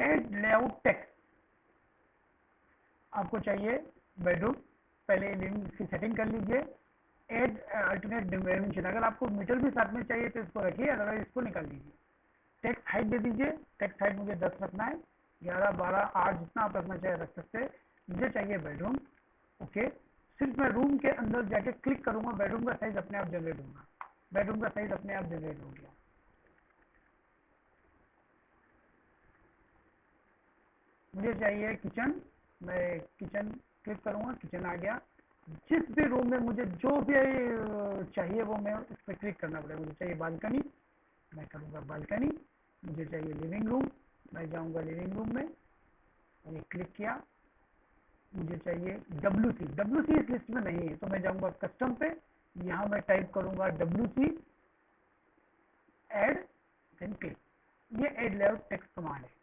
Add layout text, आपको चाहिए bedroom, पहले लिविंग की सेटिंग कर लीजिए। ऐड अल्टरनेट डायमेंशन, अगर आपको मीटर भी साथ में चाहिए तो इसको रखिए, अदरवाइज इसको निकाल दीजिए। टेक्स्ट हाइट दे दीजिए, टेक्स्ट हाइट मुझे 10 रखना है, 11, 12, 8 जितना आप रखना चाहे रख सकते हैं। मुझे चाहिए बेडरूम, ओके। सिर्फ मैं रूम के अंदर जाके क्लिक करूंगा, बेडरूम का साइज अपने आप जनरेट होगा, बेडरूम का साइज अपने आप जनरेट हो गया। मुझे चाहिए किचन, मैं किचन क्लिक करूंगा, किचन आ गया। जिस भी रूम में मुझे जो भी चाहिए वो मैं इस पर क्लिक करना पड़ेगा। मुझे चाहिए बालकनी, मैं करूंगा बालकनी। मुझे चाहिए लिविंग रूम, मैं जाऊंगा लिविंग रूम में, मैंने क्लिक किया। मुझे चाहिए WC, WC इस लिस्ट में नहीं है तो मैं जाऊंगा कस्टम पे, यहाँ मैं टाइप करूंगा WC, ऐड, देन क्लिक। ये ऐड लेआउट टेक्स्ट कमांड है।